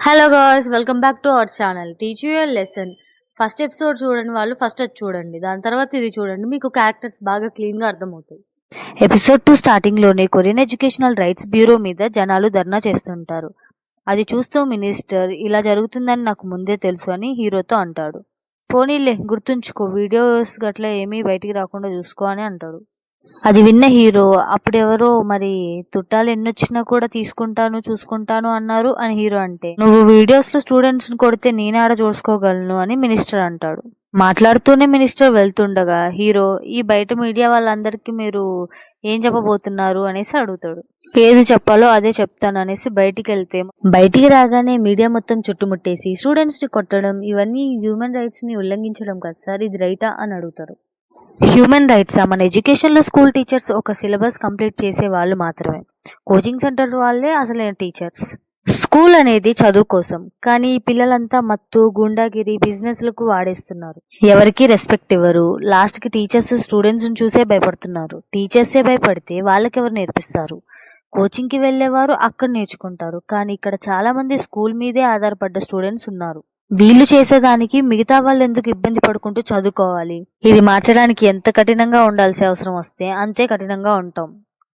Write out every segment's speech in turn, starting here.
Hello guys, welcome back to our channel teach you a lesson. First episode చూడండి వాళ్ళు, first అది చూడండి, దాని తర్వాత ఇది చూడండి, మీకు క్యారెక్టర్స్ బాగా క్లీన్గా అర్థమవుతాయి. ఎపిసోడ్ 2 స్టార్టింగ్లోనే కొరియన్ ఎడ్యుకేషనల్ రైట్స్ బ్యూరో మీద జనాలు ధర్నా చేస్తుంటారు. అది చూస్తూ మినిస్టర్ ఇలా జరుగుతుందని నాకు ముందే తెలుసు అని హీరోతో అంటాడు. పోనీలే, గుర్తుంచుకో, వీడియోస్ గట్లా ఏమీ బయటికి రాకుండా చూసుకో అని అంటాడు. అది విన్న హీరో, అప్పుడెవరో మరి చుట్టాలు ఎన్నొచ్చినా కూడా తీసుకుంటాను చూసుకుంటాను అన్నారు అని హీరో అంటే, నువ్వు వీడియోస్ లో స్టూడెంట్స్ ని కొడితే నేనాడ చూసుకోగలను అని మినిస్టర్ అంటాడు. మాట్లాడుతూనే మినిస్టర్ వెళ్తుండగా హీరో, ఈ బయట మీడియా వాళ్ళందరికీ మీరు ఏం చెప్పబోతున్నారు అనేసి అడుగుతాడు. ఏది చెప్పాలో అదే చెప్తాను అనేసి బయటికి వెళ్తే, బయటికి రాగానే మీడియా మొత్తం చుట్టుముట్టేసి స్టూడెంట్స్ ని కొట్టడం ఇవన్నీ హ్యూమన్ రైట్స్ ని ఉల్లంఘించడం కదా సార్, ఇది రైటా అని అడుగుతారు. హ్యూమన్ రైట్స్ మన ఎడ్యుకేషన్లో స్కూల్ టీచర్స్ ఒక సిలబస్ కంప్లీట్ చేసే వాళ్ళు మాత్రమే. కోచింగ్ సెంటర్ వాళ్ళే అసలైన టీచర్స్. స్కూల్ అనేది చదువు కోసం, కానీ ఈ పిల్లలంతా మత్తు, గుండాగిరి, బిజినెస్లకు వాడేస్తున్నారు. ఎవరికి రెస్పెక్ట్ ఇవ్వరు. లాస్ట్కి టీచర్స్ స్టూడెంట్స్ని చూసే భయపడుతున్నారు. టీచర్సే భయపడితే వాళ్ళకెవరు నేర్పిస్తారు? కోచింగ్కి వెళ్ళేవారు అక్కడ నేర్చుకుంటారు, కానీ ఇక్కడ చాలా మంది స్కూల్ మీదే ఆధారపడ్డ స్టూడెంట్స్ ఉన్నారు. వీళ్ళు చేసేదానికి మిగతా వాళ్ళు ఎందుకు ఇబ్బంది పడుకుంటూ చదువుకోవాలి? ఇది మార్చడానికి ఎంత కఠినంగా ఉండాల్సిన అవసరం వస్తే అంతే కఠినంగా ఉంటాం.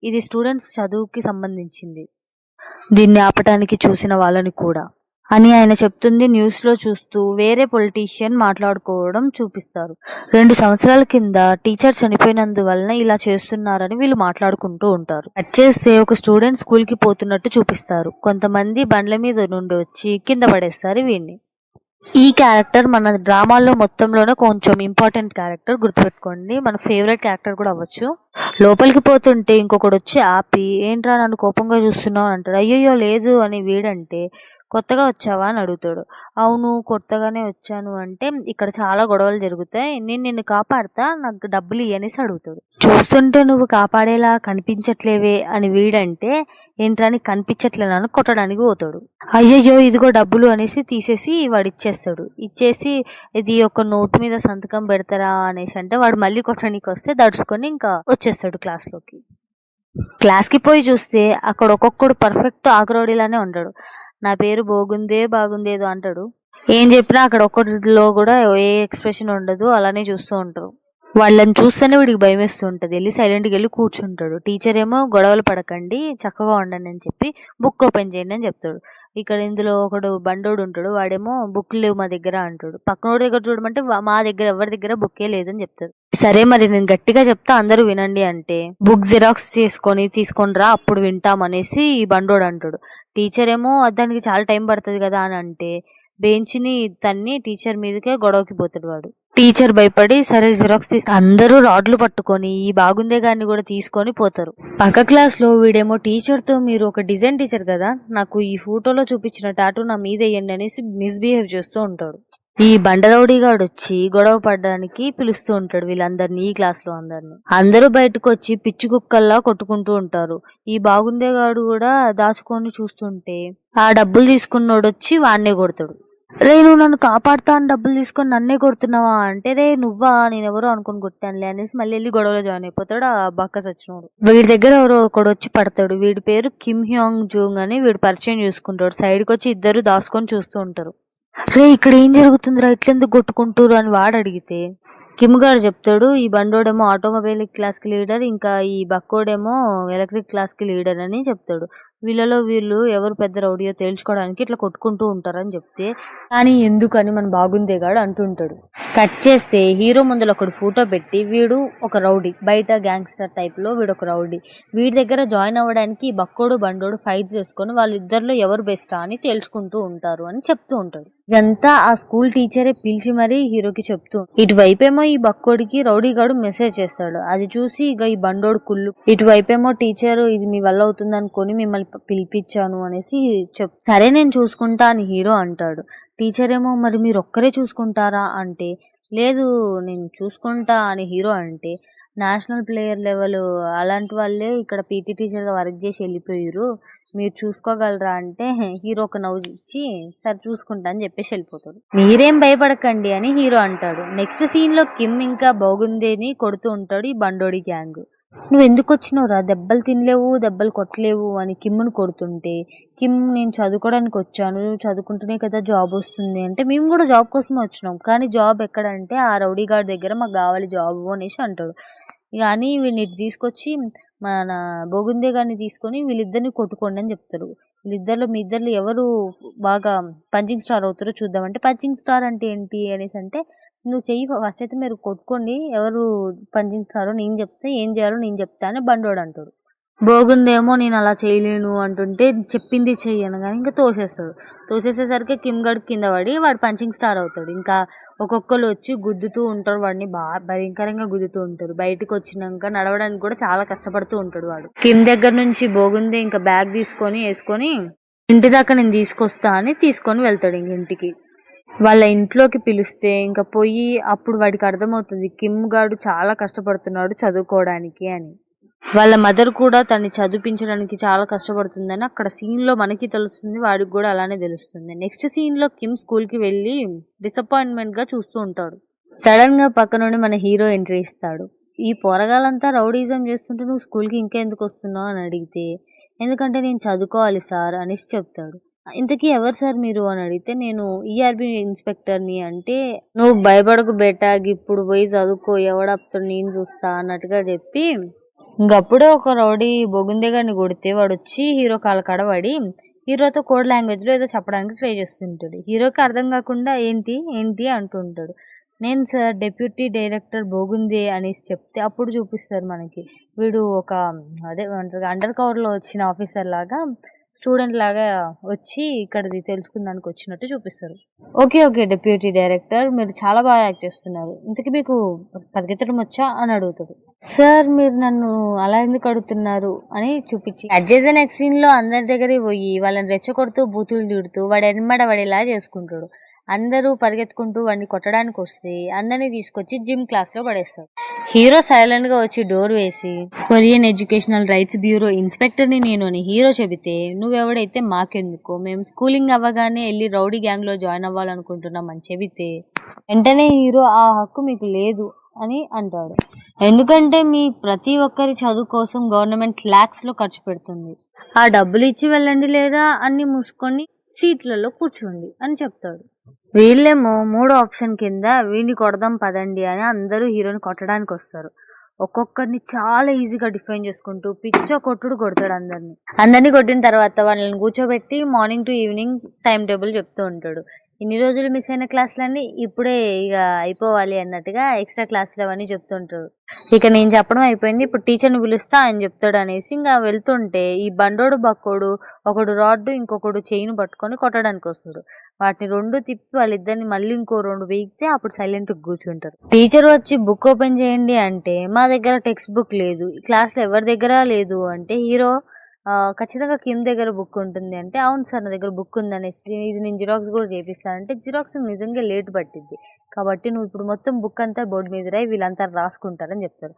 ఇది స్టూడెంట్స్ చదువుకి సంబంధించింది, దీన్ని ఆపటానికి చూసిన వాళ్ళని కూడా అని ఆయన చెప్తుంది. న్యూస్లో చూస్తూ వేరే పొలిటీషియన్ మాట్లాడుకోవడం చూపిస్తారు. 2 సంవత్సరాల కింద టీచర్ చనిపోయినందువలన ఇలా చేస్తున్నారని వీళ్ళు మాట్లాడుకుంటూ ఉంటారు. కట్ చేస్తే ఒక స్టూడెంట్ స్కూల్కి పోతున్నట్టు చూపిస్తారు. కొంతమంది బండ్ల మీద నుండి వచ్చి కింద పడేస్తారు వీడిని. ఈ క్యారెక్టర్ మన డ్రామాల్లో మొత్తంలోనే కొంచెం ఇంపార్టెంట్ క్యారెక్టర్, గుర్తుపెట్టుకోండి. మన ఫేవరెట్ క్యారెక్టర్ కూడా అవ్వచ్చు. లోపలికి పోతుంటే ఇంకొకడు వచ్చి ఆపి, ఏంట్రా నన్ను కోపంగా చూస్తున్నావు అంటాడు. అయ్యయ్యో లేదు అని వీడంటే, కొత్తగా వచ్చావా అని అడుగుతాడు. అవును కొత్తగానే వచ్చాను అంటే, ఇక్కడ చాలా గొడవలు జరుగుతాయి, నేను నిన్ను కాపాడుతా, నాకు డబ్బులు ఇయ్యనేసి అడుగుతాడు. చూస్తుంటే నువ్వు కాపాడేలా కనిపించట్లేవే అని వీడంటే, ఏంట్రాని కనిపించట్లేనని కొట్టడానికి పోతాడు. అయ్యయ్యో ఇదిగో డబ్బులు అనేసి తీసేసి వాడు ఇచ్చేస్తాడు. ఇచ్చేసి ఇది ఒక నోటు మీద సంతకం పెడతారా అనేసి అంటే, వాడు మళ్ళీ కొట్టడానికి వస్తే దడుచుకొని ఇంకా వచ్చేస్తాడు క్లాస్లోకి. క్లాస్కి పోయి చూస్తే అక్కడ ఒక్కొక్కడు పర్ఫెక్ట్ ఆగ్రోడిలానే ఉంటాడు. నా పేరు బాగుందేదో అంటాడు. ఏం చెప్పినా అక్కడ ఒక్కటిలో కూడా ఏ ఎక్స్ప్రెషన్ ఉండదు, అలానే చూస్తూ ఉంటారు. వాళ్ళని చూస్తేనే వీడికి భయం వేస్తూ ఉంటుంది. వెళ్ళి సైలెంట్గా వెళ్ళి కూర్చుంటాడు. టీచర్ ఏమో గొడవలు పడకండి, చక్కగా ఉండండి అని చెప్పి బుక్ ఓపెన్ చేయండి అని చెప్తాడు. ఇక్కడ ఇందులో ఒకడు బండోడు ఉంటాడు, వాడేమో బుక్ లేవు మా దగ్గర అంటాడు. పక్కనోడి దగ్గర చూడమంటే మా దగ్గర ఎవరి దగ్గర బుక్కే లేదని చెప్తాడు. సరే మరి నేను గట్టిగా చెప్తా అందరూ వినండి అంటే, బుక్ జిరాక్స్ తీసుకొని రా అప్పుడు వింటామనేసి ఈ బండోడు అంటాడు. టీచర్ ఏమో దానికి చాలా టైం పడుతుంది కదా అని అంటే, బెంచ్ని తన్ని టీచర్ మీదకే గొడవకి పోతాడు వాడు. టీచర్ భయపడి సరే జిరాక్స్ అందరూ రాడ్లు పట్టుకొని ఈ బాగుందే గారిని కూడా తీసుకొని పోతారు. పక్క క్లాస్ లో వీడేమో టీచర్ తో, మీరు ఒక డిజైన్ టీచర్ కదా, నాకు ఈ ఫోటోలో చూపించిన టాటూ నా మీద వేయండి అనేసి మిస్బిహేవ్ చేస్తూ ఉంటాడు. ఈ బండరౌడీగాడు వచ్చి గొడవ పడడానికి పిలుస్తూ ఉంటాడు వీళ్ళందరినీ, ఈ క్లాస్ లో అందరినీ. అందరూ బయటకు వచ్చి పిచ్చి కుక్కల్లా కొట్టుకుంటూ ఉంటారు. ఈ బాగుందేగాడు కూడా దాచుకొని చూస్తుంటే, ఆ డబ్బులు తీసుకున్నోడు వచ్చి వాడినే కొడతాడు. రే నువ్వు నన్ను కాపాడుతా అని డబ్బులు తీసుకొని నన్నే కొడుతున్నావా అంటే, రే నువ్వా, నేనెవరో అనుకుని కొట్టానులే అనేసి మళ్ళీ వెళ్ళి గొడవలో జాయిన్ అయిపోతాడు ఆ బక్క సచ్చినోడు. వీడి దగ్గర ఎవరో ఒకడు వచ్చి పడతాడు. వీడి పేరు కిమ్ హ్యాంగ్ జూంగ్ అని. వీడు పరిచయం చూసుకుంటాడు. సైడ్కి వచ్చి ఇద్దరు దాచుకొని చూస్తూ ఉంటారు. రే ఇక్కడ ఏం జరుగుతుందిరా, ఇట్లెందుకు కొట్టుకుంటారు అని వాడు అడిగితే, కిమ్ గారు చెప్తాడు, ఈ బండోడేమో ఆటోమొబైల్ క్లాస్కి లీడర్, ఇంకా ఈ బక్కోడేమో ఎలక్ట్రిక్ క్లాస్కి లీడర్ అని చెప్తాడు. వీళ్ళలో వీళ్ళు ఎవరు పెద్ద రౌడీయో తేల్చుకోవడానికి ఇట్లా కొట్టుకుంటూ ఉంటారని చెప్తే, కానీ ఎందుకని మన బాగుందేగాడు అంటుంటాడు. కట్ చేస్తే హీరో ముందర ఒకడు ఫోటో పెట్టి, వీడు ఒక రౌడీ, బయట గ్యాంగ్స్టర్ టైప్లో వీడు ఒక రౌడీ. వీడి దగ్గర జాయిన్ అవ్వడానికి బక్కోడు బండోడు ఫైట్ చేసుకొని వాళ్ళిద్దరిలో ఎవరు బెస్టా అని తేల్చుకుంటూ ఉంటారు అని చెప్తూ ఉంటాడు. ఇదంతా ఆ స్కూల్ టీచరే పిలిచి మరీ హీరోకి చెప్తూ, ఇటువైపేమో ఈ బక్కోడికి రౌడీగాడు మెసేజ్ చేస్తాడు. అది చూసి ఇక ఈ బండోడు కుళ్ళు, ఇటువైపేమో టీచర్ ఇది మీ వల్ల అవుతుంది అనుకొని మిమ్మల్ని పిలిపించాను అనేసి సరే నేను చూసుకుంటా అని హీరో అంటాడు. టీచర్ ఏమో మరి మీరు ఒక్కరే చూసుకుంటారా అంటే, లేదు నేను చూసుకుంటా అని హీరో అంటే, నేషనల్ ప్లేయర్ లెవెల్ అలాంటి వాళ్ళే ఇక్కడ పీటీ టీచర్గా వర్క్ చేసి వెళ్ళిపోయారు, మీరు చూసుకోగలరా అంటే హీరో ఒక నవ్వు ఇచ్చి సరే చూసుకుంటా అని చెప్పేసి వెళ్ళిపోతాడు. మీరేం భయపడకండి అని హీరో అంటాడు. నెక్స్ట్ సీన్లో కిమ్ ఇంకా బాగుందేని కొడుతూ ఉంటాడు ఈ బండోడి గ్యాంగ్. నువ్వు ఎందుకు వచ్చినావురా, దెబ్బలు తినలేవు, దెబ్బలు కొట్టలేవు అని కిమ్మును కొడుతుంటే, కిమ్ నేను చదువుకోవడానికి వచ్చాను, చదువుకుంటేనే కదా జాబ్ వస్తుంది అంటే, మేము కూడా జాబ్ కోసమే వచ్చినాం, కానీ జాబ్ ఎక్కడంటే ఆ రౌడీ గార్డ్ దగ్గర మాకు కావాలి జాబ్ అనేసి అంటాడు. కానీ వీడిని తీసుకొచ్చి మన బోగుందే గారిని తీసుకొని వీళ్ళిద్దరిని కొట్టుకోండి అని చెప్తారు. మీ ఇద్దరిలో ఎవరు బాగా పంచింగ్ స్టార్ అవుతారో చూద్దామంటే, పంచింగ్ స్టార్ అంటే ఏంటి అనేసి అంటే, నువ్వు చెయ్యి ఫస్ట్ అయితే మీరు కొట్టుకోండి, ఎవరు పంచింగ్ స్టారో నేను చెప్తే, ఏం చేయాలో నేను చెప్తా అని బండోడు అంటాడు. బోగుందేమో నేను అలా చేయలేను అంటుంటే, చెప్పింది చెయ్యను కానీ ఇంకా తోసేసేసరికి కిమ్ గడ్ కింద పడి వాడు పంచింగ్ స్టార్ అవుతాడు. ఇంకా ఒక్కొక్కరు వచ్చి గుద్దుతూ ఉంటారు వాడిని, బాగా భయంకరంగా గుద్దుతూ ఉంటారు. బయటకు వచ్చినాక నడవడానికి కూడా చాలా కష్టపడుతూ ఉంటాడు వాడు. కిమ్ దగ్గర నుంచి బోగుందే ఇంకా బ్యాగ్ వేసుకొని ఇంటి దాకా నేను తీసుకొస్తా అని తీసుకొని వెళ్తాడు ఇంక ఇంటికి. వాళ్ళ ఇంట్లోకి పిలిస్తే ఇంకా పోయి అప్పుడు వాడికి అర్థమవుతుంది కిమ్ గాడు చాలా కష్టపడుతున్నాడు చదువుకోవడానికి అని. వాళ్ళ మదర్ కూడా తన్ని చదివించడానికి చాలా కష్టపడుతుందని అక్కడ సీన్ లో మనకి తెలుస్తుంది, వాడికి కూడా అలానే తెలుస్తుంది. నెక్స్ట్ సీన్ లో కిమ్ స్కూల్ కి వెళ్ళి డిసప్పాయింట్మెంట్ గా చూస్తూ ఉంటాడు. సడన్ గా పక్క నుండి మన హీరో ఎంట్రీ ఇస్తాడు. ఈ పోరగాలంతా రౌడీజం చేస్తుంటే నువ్వు స్కూల్ కి ఇంకా ఎందుకు వస్తున్నావు అని అడిగితే, ఎందుకంటే నేను చదువుకోవాలి సార్ అనేసి చెప్తాడు. ఇంతకీ ఎవరు సార్ మీరు అని అడిగితే, నేను ఈఆర్బి ఇన్స్పెక్టర్ని అంటే, నువ్వు భయపడకు బేటా, ఇప్పుడు పోయి చదువుకో, ఎవడప్పుడు నేను చూస్తా అన్నట్టుగా చెప్పి, ఇంకప్పుడే ఒక రౌడీ బొగుందే గారిని కొడితే వాడు వచ్చి హీరో కాళ్ళ కాడ పడి హీరోతో కోడ్ లాంగ్వేజ్ లో ఏదో చెప్పడానికి ట్రై చేస్తుంటాడు. హీరోకి అర్థం కాకుండా ఏంటి ఏంటి అంటుంటాడు. నేను సార్ డెప్యూటీ డైరెక్టర్ బోగుందే అనేసి చెప్తే అప్పుడు చూపిస్తారు మనకి వీడు ఒక అదే అండర్ కవర్ లో వచ్చిన ఆఫీసర్ లాగా, స్టూడెంట్ లాగా వచ్చి ఇక్కడది తెలుసుకుందానికి వచ్చినట్టు చూపిస్తారు. ఓకే డెప్యూటీ డైరెక్టర్, మీరు చాలా బాగా యాక్ట్ చేస్తున్నారు, ఇంతకీ మీకు పరిగెత్తడం వచ్చా అని అడుగుతాడు. సార్ మీరు నన్ను అలా ఎందుకు అడుగుతున్నారు అని చూపించి అడ్జస్ట్ నెక్స్ట్ సీన్ లో అందరి దగ్గరికి పోయి వాళ్ళని రెచ్చగొడుతూ బూతులు తిడుతూ వాడు ఎన్మడ వాడేలా చేసుకుంటాడు. అందరూ పరిగెత్తుకుంటూ వాడిని కొట్టడానికి వస్తే అందరినీ తీసుకొచ్చి జిమ్ క్లాస్ లో పడేస్తారు. హీరో సైలెంట్ గా వచ్చి డోర్ వేసి, Korean educational rights bureau inspector ని నేను అని హీరో చెబితే, నువ్వెవడైతే మాకెందుకో, మేము స్కూలింగ్ అవ్వగానే వెళ్ళి రౌడీ గ్యాంగ్ లో జాయిన్ అవ్వాలనుకుంటున్నాం అని చెబితే, వెంటనే హీరో ఆ హక్కు మీకు లేదు అని అంటాడు. ఎందుకంటే మీ ప్రతి ఒక్కరి చదువు కోసం గవర్నమెంట్ లాక్స్ లో ఖర్చు పెడుతుంది, ఆ డబ్బులు ఇచ్చి వెళ్ళండి లేదా అన్ని మూసుకొని సీట్లలో కూర్చోండి అని చెప్తాడు. వీళ్ళేమో మూడో ఆప్షన్ కింద వీడిని కొడదాం పదండి అని అందరూ హీరోని కొట్టడానికి వస్తారు. ఒక్కొక్కరిని చాలా ఈజీగా డిఫైన్ చేసుకుంటూ పిచ్చ కొట్టుడు కొడతాడు అందరినీ కొట్టిన తర్వాత వాళ్ళని కూర్చోబెట్టి morning to evening time table చెప్తూ ఉంటాడు. ఇన్ని రోజులు మిస్ అయిన క్లాసులన్నీ ఇప్పుడే ఇక అయిపోవాలి అన్నట్టుగా ఎక్స్ట్రా క్లాసులు అవన్నీ చెప్తుంటారు. ఇక నేను చెప్పడం అయిపోయింది, ఇప్పుడు టీచర్ని పిలుస్తా ఆయన చెప్తాడు అనేసి ఇంకా వెళ్తుంటే ఈ బండోడు బక్కోడు ఒకడు రాడ్డు ఇంకొకడు చైన్ పట్టుకొని కొట్టడానికి వస్తాడు. వాటిని రెండు తిప్పి వాళ్ళిద్దరిని మళ్ళీ ఇంకో రెండు వీగితే అప్పుడు సైలెంట్ కూర్చుంటారు. టీచర్ వచ్చి బుక్ ఓపెన్ చేయండి అంటే మా దగ్గర టెక్స్ట్ బుక్ లేదు, క్లాస్లో ఎవరి దగ్గర లేదు అంటే హీరో ఖచ్చితంగా కిమ్ దగ్గర బుక్ ఉంటుంది అంటే, అవును సార్ నా దగ్గర బుక్ ఉంది అనేసి, ఇది నేను జిరాక్స్ కూడా చేపిస్తానంటే, జిరాక్స్ నిజంగా లేట్ పట్టిద్ది కాబట్టి నువ్వు ఇప్పుడు మొత్తం బుక్ అంతా బోర్డు మీద రాయి, వీళ్ళంతా రాసుకుంటారని చెప్తారు.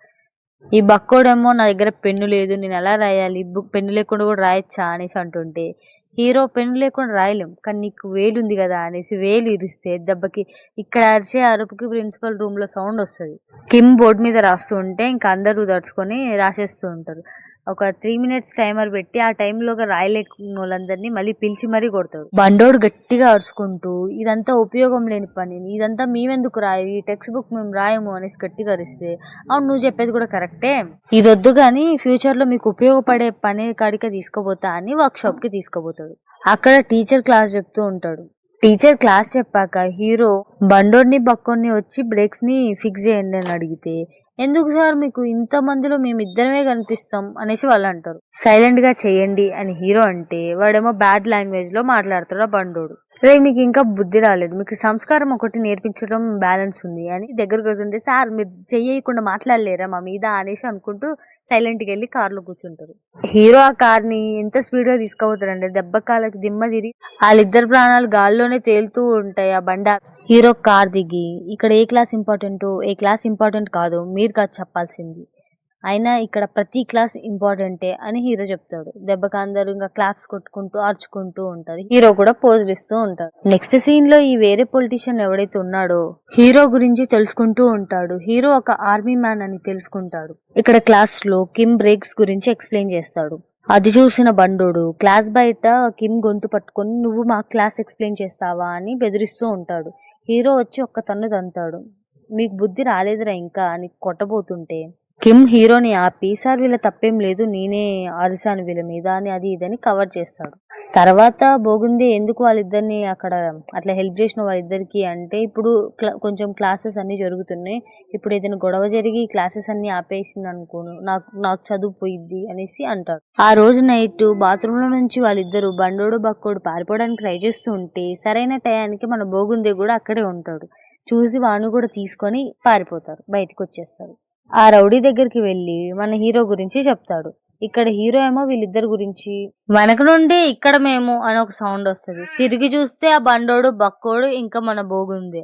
ఈ బక్కోడేమో నా దగ్గర పెన్ను లేదు, నేను ఎలా రాయాలి, బుక్ పెన్ను లేకుండా కూడా రాయొచ్చా అనేసి అంటుంటే, హీరో పెన్ను లేకుండా రాయలేం కానీ నీకు వేలు ఉంది కదా అనేసి వేలు ఇరిస్తే దెబ్బకి ఇక్కడ అరిచే అరుపుకి ప్రిన్సిపల్ రూమ్ లో సౌండ్ వస్తుంది. కిమ్ బోర్డు మీద రాస్తూ ఉంటే ఇంకా అందరూ దడుచుకొని రాసేస్తూ ఉంటారు. ఒక 3 minutes టైమర్ పెట్టి ఆ టైంలోగా రాయలేకున్న వాళ్ళందరినీ మళ్ళీ పిలిచి మరీ కొడతాడు. బండోడు గట్టిగా అరుచుకుంటూ, ఇదంతా ఉపయోగం లేని పని, ఇదంతా మేమెందుకు రాయాలి, ఈ టెక్స్ట్ బుక్ మేము రాయము అనేసి గట్టిగా అరిస్తే, అవును నువ్వు చెప్పేది కూడా కరెక్టే, ఇది వద్దు కానీ ఫ్యూచర్ లో మీకు ఉపయోగపడే పని కాడిక తీసుకోబోతా అని వర్క్ షాప్ కి తీసుకోబోతాడు. అక్కడ టీచర్ క్లాస్ చెప్తూ ఉంటాడు. టీచర్ క్లాస్ చెప్పాక హీరో బండోడిని బక్కోడిని వచ్చి బ్రేక్స్ ని ఫిక్స్ చేయండి అని అడిగితే, ఎందుకు సార్ మీకు ఇంత మందిలో మేమిద్దరమే కనిపిస్తాం అనేసి వాళ్ళు అంటారు. సైలెంట్ గా చేయండి అని హీరో అంటే వాడేమో బ్యాడ్ లాంగ్వేజ్ లో మాట్లాడతాడు ఆ బండోడు. రే మీకు ఇంకా బుద్ధి రాలేదు, మీకు సంస్కారం ఒకటి నేర్పించడం బ్యాలెన్స్ ఉంది అని దగ్గరకు వస్తుంటే, సార్ మీరు చెయ్యకుండా మాట్లాడలేరా మా మీద అనేసి అనుకుంటూ సైలెంట్ గా వెళ్ళి కార్లో కూర్చుంటారు. హీరో ఆ కార్ ని ఎంత స్పీడ్ గా తీసుకుపోతాడంటే దెబ్బ కాళ్ళకి దిమ్మ తిరిగి వాళ్ళిద్దరు ప్రాణాలు గాల్లోనే తేలుతూ ఉంటాయి ఆ బండ. హీరో కార్ దిగి, ఇక్కడ ఏ క్లాస్ ఇంపార్టెంట్ ఏ క్లాస్ ఇంపార్టెంట్ కాదు మీరు కాదు చెప్పాల్సింది, అయినా ఇక్కడ ప్రతి క్లాస్ ఇంపార్టెంటే అని హీరో చెప్తాడు. దెబ్బకి అందరూ ఇంకా క్లాప్స్ కొట్టుకుంటూ అరుచుకుంటూ ఉంటారు. హీరో కూడా పోజులు ఇస్తూ ఉంటాడు. నెక్స్ట్ సీన్ లో ఈ వేరే పొలిటీషియన్ ఎవడైతే ఉన్నాడో హీరో గురించి తెలుసుకుంటూ ఉంటాడు. హీరో ఒక ఆర్మీ మ్యాన్ అని తెలుసుకుంటాడు. ఇక్కడ క్లాస్ లో కిమ్ బ్రేక్స్ గురించి ఎక్స్ప్లెయిన్ చేస్తాడు. అది చూసిన బండోడు క్లాస్ బయట కిమ్ గొంతు పట్టుకొని నువ్వు మా క్లాస్ ఎక్స్ప్లెయిన్ చేస్తావా అని బెదిరిస్తూ ఉంటాడు. హీరో వచ్చి ఒక్క తన్ను తంతాడు. మీకు బుద్ధి రాలేదురా ఇంకా అని కొట్టబోతుంటే కిమ్ హీరోని ఆపి సార్ వీళ్ళ తప్పేం లేదు, నేనే అరిసాను వీళ్ళ మీద అని అది ఇదని కవర్ చేస్తాడు. తర్వాత బోగుంది ఎందుకు వాళ్ళిద్దరిని అక్కడ అట్లా హెల్ప్ చేసిన వాళ్ళిద్దరికి అంటే ఇప్పుడు కొంచెం క్లాసెస్ అన్ని జరుగుతున్నాయి, ఇప్పుడు ఏదైనా గొడవ జరిగి క్లాసెస్ అన్ని ఆపేసింది అనుకోను నాకు చదువు పోయిద్ది అనేసి అంటాడు. ఆ రోజు నైట్ బాత్రూమ్ లో నుంచి వాళ్ళిద్దరు బండోడు బక్కోడు పారిపోవడానికి ట్రై చేస్తూ ఉంటే సరైన టయానికి మన బోగుంది కూడా అక్కడే ఉంటాడు. చూసి వాణ్ణి కూడా తీసుకొని పారిపోతారు, బయటకు వచ్చేస్తారు. ఆ రౌడీ దగ్గరికి వెళ్ళి మన హీరో గురించి చెప్తాడు. ఇక్కడ హీరో ఏమో వీళ్ళిద్దరి గురించి వెనక నుండి ఇక్కడ మేము అని ఒక సౌండ్ వస్తుంది. తిరిగి చూస్తే ఆ బండోడు బక్కోడు ఇంకా మన బోగుంది.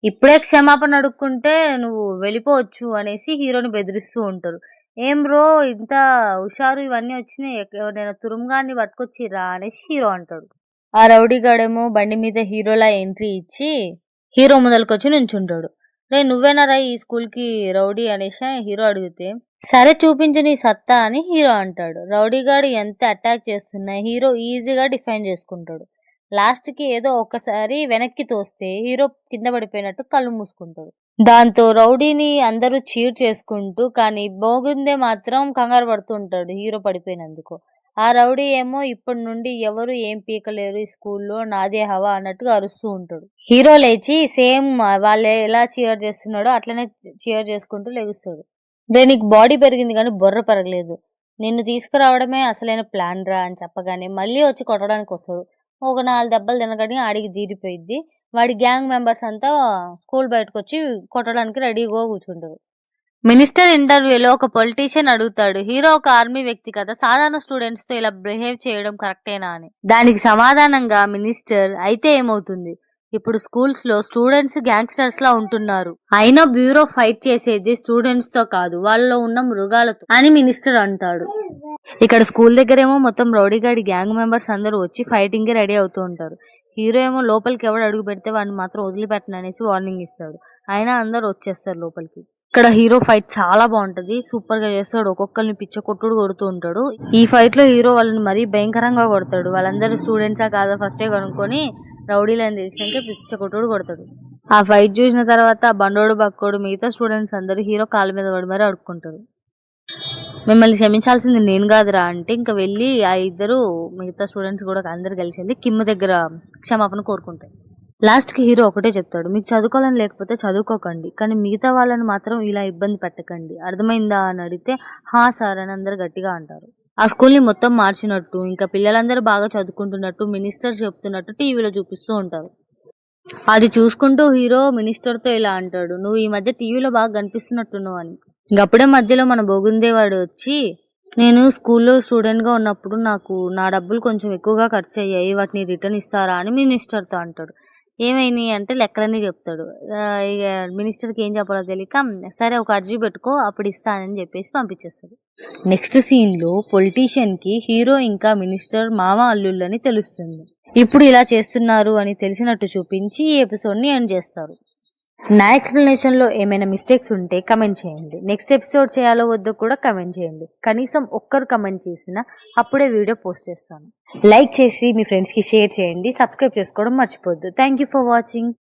ఇప్పుడే క్షమాపణ అడుక్కుంటే నువ్వు వెళ్ళిపోవచ్చు అనేసి హీరోని బెదిరిస్తూ ఉంటారు. ఏం బ్రో ఇంత హుషారు ఇవన్నీ వచ్చినాయి, ఎవరైనా తురుముగాన్ని పట్టుకొచ్చిరా అనేసి హీరో అంటాడు. ఆ రౌడీ గాడేమో బండి మీద హీరోలా ఎంట్రీ ఇచ్చి హీరో ముందలకొచ్చి నుంచుంటాడు. రే నువ్వేనా ఈ స్కూల్ కి రౌడీ అనేసి హీరో అడిగితే సరే చూపించు నీ సత్తా అని హీరో అంటాడు. రౌడీ గాడు ఎంత అటాక్ చేస్తున్నా హీరో ఈజీగా డిఫైన్ చేసుకుంటాడు. లాస్ట్ కి ఏదో ఒక్కసారి వెనక్కి తోస్తే హీరో కింద పడిపోయినట్టు కళ్ళు మూసుకుంటాడు. దాంతో రౌడీని అందరూ చీర్ చేసుకుంటూ కానీ బోగుందే మాత్రం కంగారు పడుతూ ఉంటాడు హీరో పడిపోయినందుకు. ఆ రౌడీ ఏమో ఇప్పటి నుండి ఎవరు ఏం పీకలేరు ఈ స్కూల్లో నాదే హవా అన్నట్టుగా అరుస్తూ ఉంటాడు. హీరో లేచి సేమ్ వాళ్ళు ఎలా చీర్ చేస్తున్నాడో అట్లనే చీర్ చేసుకుంటూ లెగుస్తాడు. నీకు బాడీ పెరిగింది కానీ బుర్ర పెరగలేదు, నిన్ను తీసుకురావడమే అసలైన ప్లాన్ రా అని చెప్పగానే మళ్ళీ వచ్చి కొట్టడానికి వస్తాడు. ఒక 4 దెబ్బలు తినగానే ఆడికి తీరిపోయిద్ది. వాడి గ్యాంగ్ మెంబర్స్ అంతా స్కూల్ బయటకు వచ్చి కొట్టడానికి రెడీగా కూర్చుంటారు. మినిస్టర్ ఇంటర్వ్యూలో ఒక పొలిటీషియన్ అడుగుతాడు, హీరో ఒక ఆర్మీ వ్యక్తి కదా, సాధారణ స్టూడెంట్స్ తో ఇలా బిహేవ్ చేయడం కరెక్టేనా అని. దానికి సమాధానంగా మినిస్టర్ అయితే ఏమవుతుంది, ఇప్పుడు స్కూల్స్ లో స్టూడెంట్స్ గ్యాంగ్స్టర్స్ లా ఉంటున్నారు, అయినా బ్యూరో ఫైట్ చేసేది స్టూడెంట్స్ తో కాదు వాళ్ళలో ఉన్న మృగాలతో అని మినిస్టర్ అంటాడు. ఇక్కడ స్కూల్ దగ్గరేమో మొత్తం రౌడీగాడి గ్యాంగ్ మెంబర్స్ అందరూ వచ్చి ఫైటింగ్ కి రెడీ అవుతూ ఉంటారు. హీరో ఏమో లోపలికి ఎవడు అడుగు పెడితే వాడిని మాత్రం వదిలిపెట్టను అనేసి వార్నింగ్ ఇస్తాడు. అయినా అందరు వచ్చేస్తారు లోపలికి. ఇక్కడ హీరో ఫైట్ చాలా బాగుంటది, సూపర్ గా చేస్తాడు. ఒక్కొక్కరిని పిచ్చ కొట్టుడు కొడుతూ ఉంటాడు. ఈ ఫైట్ లో హీరో వాళ్ళని మరీ భయంకరంగా కొడతాడు. వాళ్ళందరూ స్టూడెంట్సా కాదా ఫస్టే కనుక్కొని రౌడీలని తెలిసినాక పిచ్చ కొట్టుడు కొడతాడు. ఆ ఫైట్ చూసిన తర్వాత బండోడు బక్కోడు మిగతా స్టూడెంట్స్ అందరూ హీరో కాళ్ళ మీద పడి మరీ అడుక్కుంటారు. మిమ్మల్ని క్షమించాల్సింది నేను కాదురా అంటే ఇంకా వెళ్ళి ఆ ఇద్దరు మిగతా స్టూడెంట్స్ కూడా అందరు కలిసి వెళ్ళి కిమ్ దగ్గర క్షమాపణ కోరుకుంటారు. లాస్ట్ కి హీరో ఒకటే చెప్తాడు, మీకు చదువుకోవాలని లేకపోతే చదువుకోకండి, కానీ మిగతా వాళ్ళని మాత్రం ఇలా ఇబ్బంది పెట్టకండి, అర్థమైందా అని అడిగితే హా సార్ అని అందరు గట్టిగా అంటారు. ఆ స్కూల్ ని మొత్తం మార్చినట్టు ఇంకా పిల్లలందరూ బాగా చదువుకుంటున్నట్టు మినిస్టర్ చెప్తున్నట్టు టీవీలో చూపిస్తూ ఉంటారు. అది చూసుకుంటూ హీరో మినిస్టర్ తో ఇలా అంటాడు, నువ్వు ఈ మధ్య టీవీలో బాగా కనిపిస్తున్నట్టున్నావు అని. ఇంకప్పుడే మధ్యలో మన బోగుందేవాడు వచ్చి నేను స్కూల్లో స్టూడెంట్ గా ఉన్నప్పుడు నా డబ్బులు కొంచెం ఎక్కువగా ఖర్చు అయ్యాయి, వాటిని రిటర్న్ ఇస్తారా అని మినిస్టర్ తో అంటాడు. ఏమైనాయి అంటే లెక్కలన్నీ చెప్తాడు. ఇక మినిస్టర్కి ఏం చెప్పాలో తెలియక సరే ఒక అర్జీ పెట్టుకో అప్పుడు ఇస్తానని చెప్పేసి పంపించేస్తాడు. నెక్స్ట్ సీన్ లో పొలిటీషియన్ కి హీరో ఇంకా మినిస్టర్ మామ అల్లుళ్ళని తెలుస్తుంది. ఇప్పుడు ఇలా చేస్తున్నారు అని తెలిసినట్టు చూపించి ఈ ఎపిసోడ్ ని ఎండ్ చేస్తారు. నా ఎక్స్ప్లెనేషన్ లో ఏమైనా మిస్టేక్స్ ఉంటే కమెంట్ చేయండి. నెక్స్ట్ ఎపిసోడ్ చేయాలో వద్దో కూడా కమెంట్ చేయండి. కనీసం ఒక్కరు కమెంట్ చేసినా అప్పుడే వీడియో పోస్ట్ చేస్తాను. లైక్ చేసి మీ ఫ్రెండ్స్ కి షేర్ చేయండి. సబ్స్క్రైబ్ చేసుకోవడం మర్చిపోద్దు. Thank you for watching.